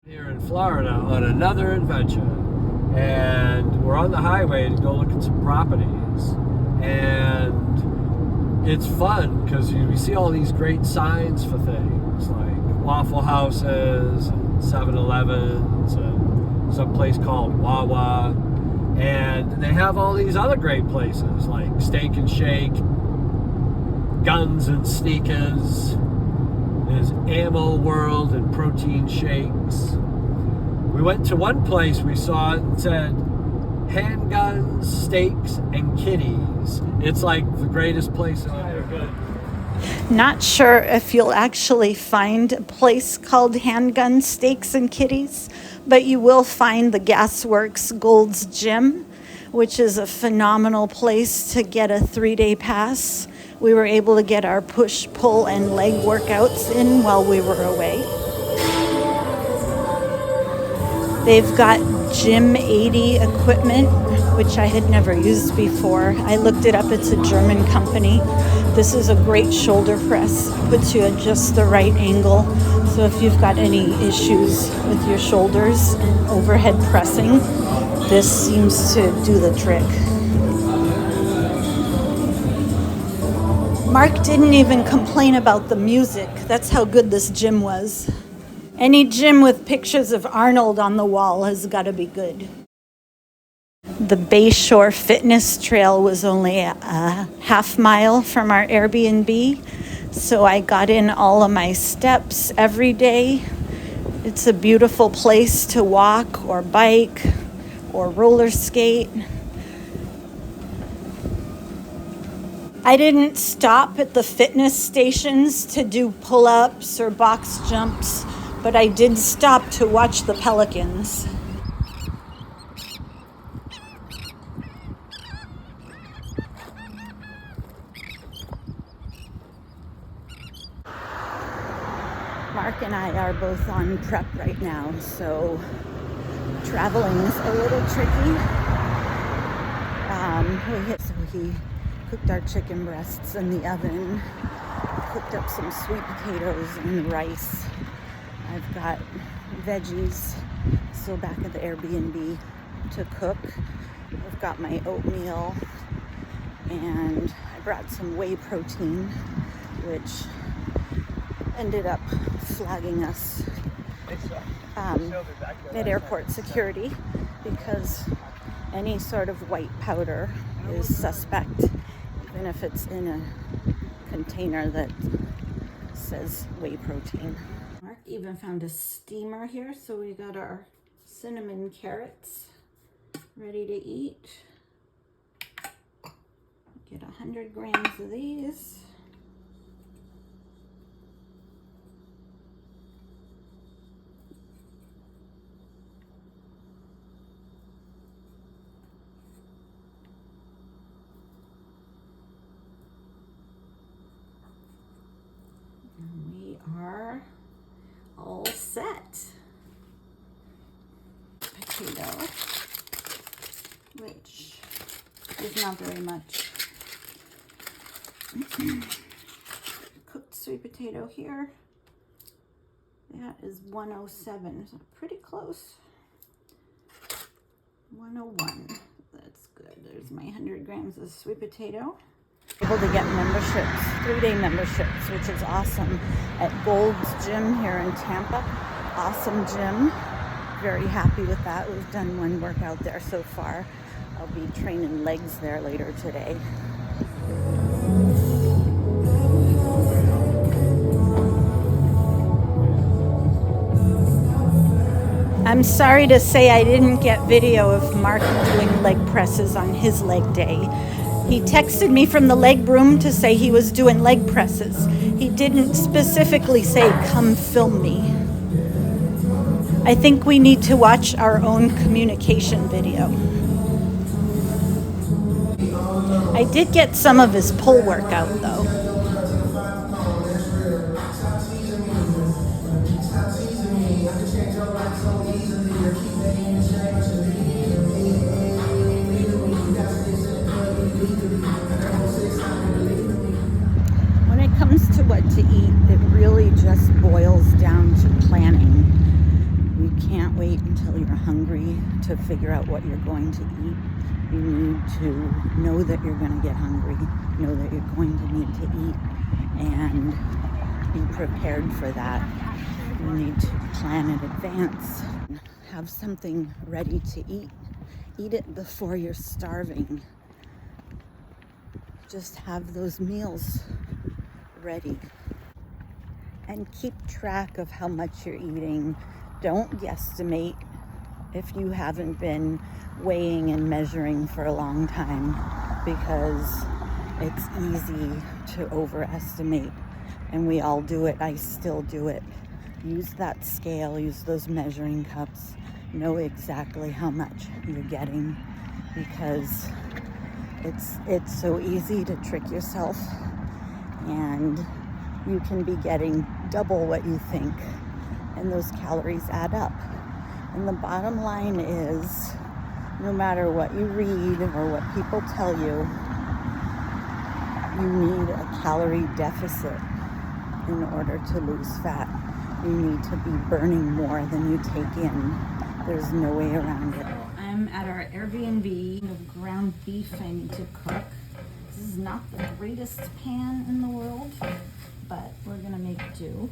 Here in Florida on another adventure, and we're on the highway to go look at some properties, and it's fun because you see all these great signs for things like Waffle Houses and 7-Elevens and some place called Wawa, and they have all these other great places like Steak and Shake, Guns and Sneakers. There's Ammo World and protein shakes. We went to one place, we saw it and said handguns, steaks, and kitties. It's like the greatest place on earth. Not sure if you'll actually find a place called Handguns, Steaks, and Kitties, but you will find the Gasworks Gold's Gym, which is a phenomenal place to get a 3-day pass. We were able to get our push, pull, and leg workouts in while we were away. They've got Gym 80 equipment, which I had never used before. I looked it up. It's a German company. This is a great shoulder press. Puts you at just the right angle. So if you've got any issues with your shoulders and overhead pressing, this seems to do the trick. Mark didn't even complain about the music. That's how good this gym was. Any gym with pictures of Arnold on the wall has got to be good. The Bayshore Fitness Trail was only a half mile from our Airbnb, so I got in all of my steps every day. It's a beautiful place to walk or bike or roller skate. I didn't stop at the fitness stations to do pull-ups or box jumps, but I did stop to watch the pelicans. Mark and I are both on prep right now, so traveling is a little tricky. He cooked our chicken breasts in the oven, cooked up some sweet potatoes and rice. I've got veggies still back at the Airbnb to cook. I've got my oatmeal, and I brought some whey protein, which ended up flagging us at airport security because any sort of white powder is suspect, even if it's in a container that says whey protein. Mark even found a steamer here, so we got our cinnamon carrots ready to eat. Get 100 grams of these. We are all set. Potato, which is not very much. Cooked sweet potato here. That is 107. So pretty close. 101. That's good. There's my 100 grams of sweet potato. Able to get memberships, 3-day memberships, which is awesome, at Gold's Gym here in Tampa. Awesome gym. Very happy with that. We've done one workout there so far. I'll be training legs there later today. I'm sorry to say I didn't get video of Mark doing leg presses on his leg day. He texted me from the leg room to say he was doing leg presses. He didn't specifically say, come film me. I think we need to watch our own communication video. I did get some of his pull workout though. When it comes to what to eat, it really just boils down to planning. You can't wait until you're hungry to figure out what you're going to eat. You need to know that you're going to get hungry, know that you're going to need to eat, and be prepared for that. You need to plan in advance. Have something ready to eat. Eat it before you're starving. Just have those meals ready. And keep track of how much you're eating. Don't guesstimate if you haven't been weighing and measuring for a long time, because it's easy to overestimate, and we all do it. I still do it. Use that scale, use those measuring cups, know exactly how much you're getting, because it's so easy to trick yourself, and you can be getting double what you think, and those calories add up. And the bottom line is, no matter what you read or what people tell you, you need a calorie deficit in order to lose fat. You need to be burning more than you take in. There's no way around it. I'm at our Airbnb of ground beef I need to cook. This is not the greatest pan in the world, but we're gonna make do.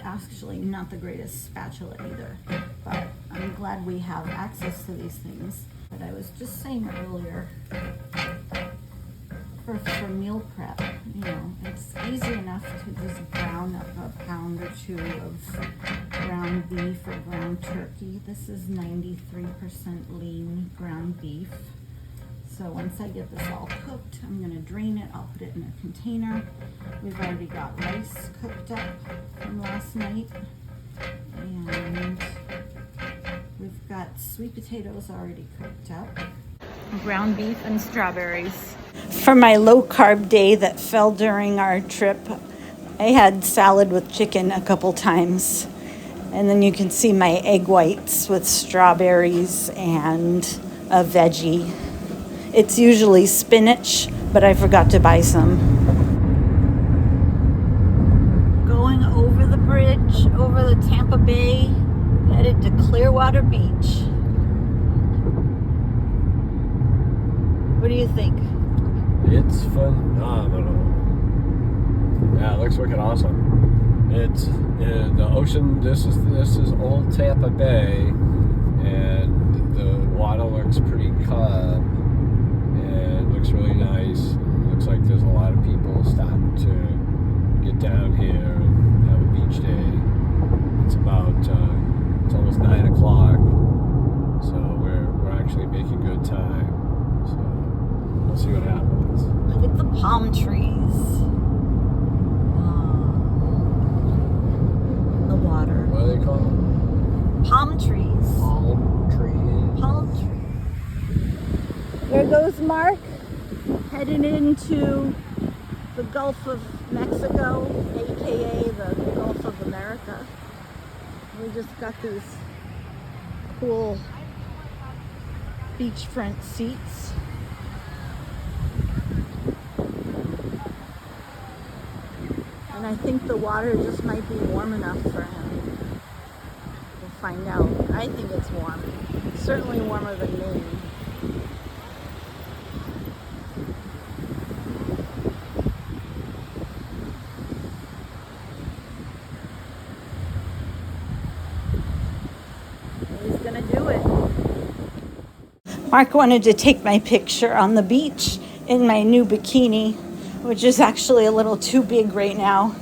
Actually, not the greatest spatula either, but I'm glad we have access to these things. But I was just saying earlier, for meal prep, you know, it's easy enough to just brown up a pound or two of ground beef or ground turkey. This is 93% lean ground beef. So once I get this all cooked, I'm gonna drain it, I'll put it in a container. We've already got rice cooked up from last night. And we've got sweet potatoes already cooked up. Ground beef and strawberries. For my low carb day that fell during our trip, I had salad with chicken a couple times. And then you can see my egg whites with strawberries and a veggie. It's usually spinach, but I forgot to buy some. Going over the bridge, over the Tampa Bay, headed to Clearwater Beach. What do you think? It's phenomenal. Yeah, it looks wicked awesome. It's in the ocean. This is Old Tampa Bay, and the water looks pretty calm. And looks really nice. It looks like there's a lot of people starting to get down here and have a beach day. It's about it's almost 9 o'clock, so we're actually making good time. So we'll see what happens. Look at the palm trees. In the water. What are they called? Palm trees. Palm trees. Palm trees. There goes Mark, heading into the Gulf of Mexico, aka the Gulf of America. We just got these cool beachfront seats. And I think the water just might be warm enough for him. We'll find out. I think it's warm. Certainly warmer than me. He's gonna do it. Mark wanted to take my picture on the beach in my new bikini, which is actually a little too big right now.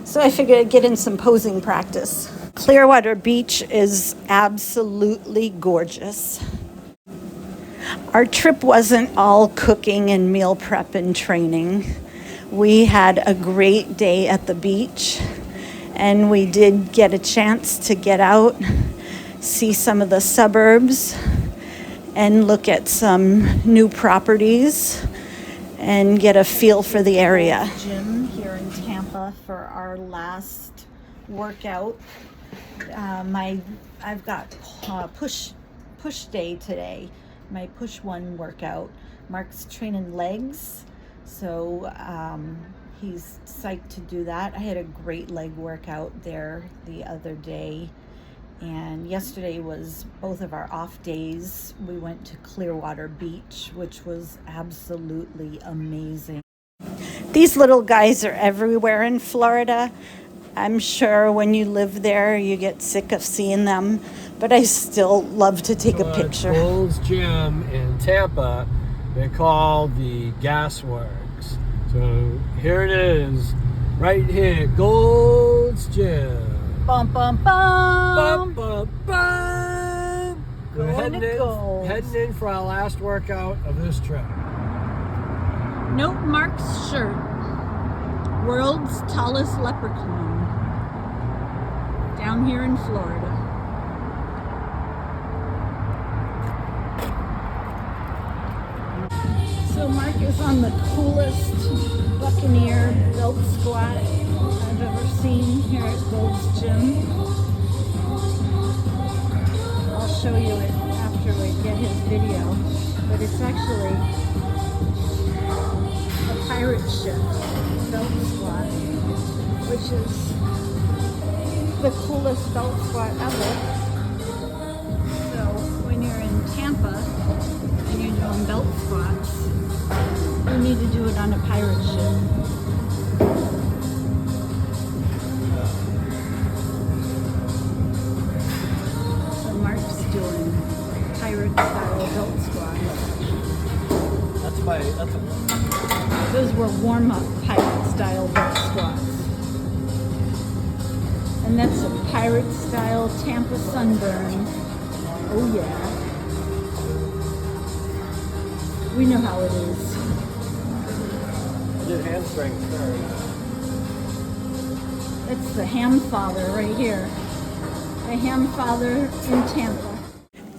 So I figured I'd get in some posing practice. Clearwater Beach is absolutely gorgeous. Our trip wasn't all cooking and meal prep and training. We had a great day at the beach, and we did get a chance to get out, see some of the suburbs, and look at some new properties and get a feel for the area. Gym here in Tampa for our last workout. I've got push day today. My push one workout. Mark's training legs, so he's psyched to do that. I had a great leg workout there the other day, And yesterday was both of our off days. We went to Clearwater Beach, which was absolutely amazing. These little guys are everywhere in Florida. I'm sure when you live there, you get sick of seeing them, but I still love to take a picture. Gold's Gym in Tampa, they're called the Gas Works. So here it is, right here, Gold's Gym. Bum, bum, bum. Bum, bum, bum. We're heading in for our last workout of this trip. Note Mark's shirt. World's tallest leprechaun. Down here in Florida. So Mark is on the coolest Buccaneer belt squat I've ever seen here at Gold's Gym. I'll show you it after we get his video, but it's actually a pirate ship belt squat, which is the coolest belt squat ever. So when you're in Tampa and you're doing belt squats, you need to do it on a pirate ship. So Mark's doing pirate style belt squats. Those were warm-up pirate style belt squats. And that's a pirate style Tampa sunburn. Oh yeah. We know how it is. I did hamstrings first. That's the ham father right here. The ham father in Tampa.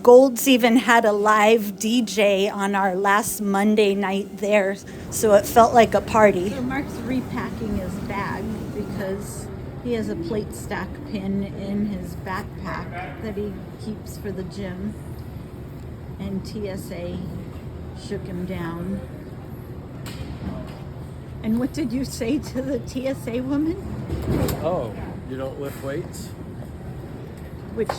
Gold's even had a live DJ on our last Monday night there, so it felt like a party. So Mark's repacking his bag because he has a plate stack pin in his backpack that he keeps for the gym. And TSA shook him down. And what did you say to the TSA woman? Oh, you don't lift weights? Which...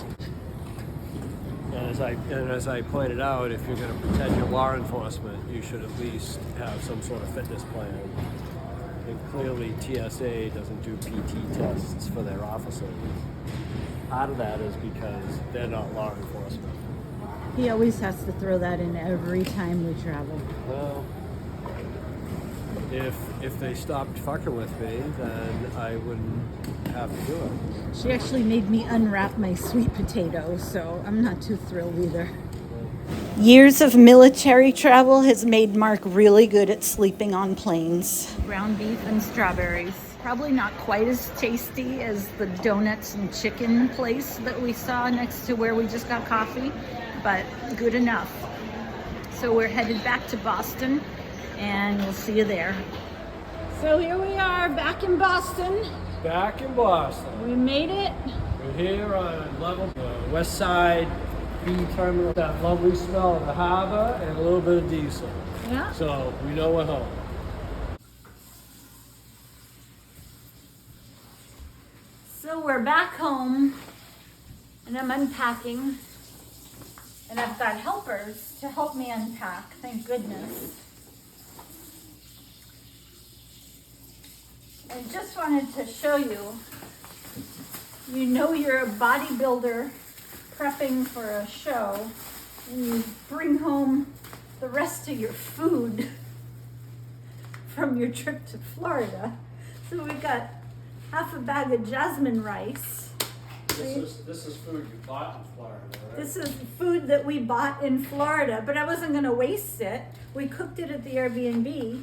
And as I pointed out, if you're going to pretend you're law enforcement, you should at least have some sort of fitness plan. And clearly TSA doesn't do PT tests for their officers. Part of that is because they're not law enforcement. He always has to throw that in every time we travel. Well, if they stopped fucking with me, then I wouldn't have to do it. She actually made me unwrap my sweet potato, so I'm not too thrilled either. Years of military travel has made Mark really good at sleeping on planes. Ground beef and strawberries. Probably not quite as tasty as the donuts and chicken place that we saw next to where we just got coffee, but good enough. So we're headed back to Boston, and we'll see you there. So here we are, back in Boston. Back in Boston. We made it. We're here on level west side B terminal. That lovely smell of the harbor and a little bit of diesel. Yeah. So we know we're home. So we're back home, and I'm unpacking, and I've got helpers to help me unpack, thank goodness. I just wanted to show you, you know you're a bodybuilder prepping for a show, and you bring home the rest of your food from your trip to Florida. So we got half a bag of jasmine rice. This is food you bought in Florida, right? This is food that we bought in Florida, but I wasn't going to waste it. We cooked it at the Airbnb.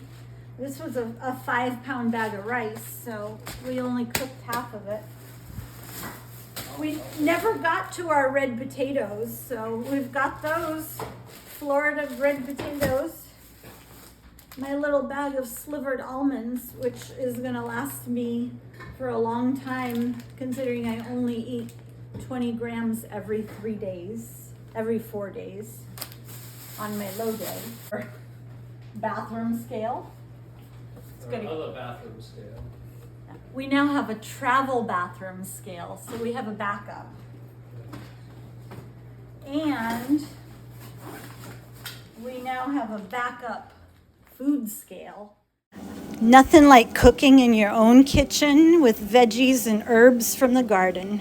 This was a 5-pound bag of rice, so we only cooked half of it. We never got to our red potatoes, so we've got those Florida red potatoes. My little bag of slivered almonds, which is going to last me for a long time, considering I only eat 20 grams every 4 days on my low day. Bathroom scale. Another bathroom scale. We now have a travel bathroom scale, so we have a backup. And we now have a backup food scale. Nothing like cooking in your own kitchen with veggies and herbs from the garden.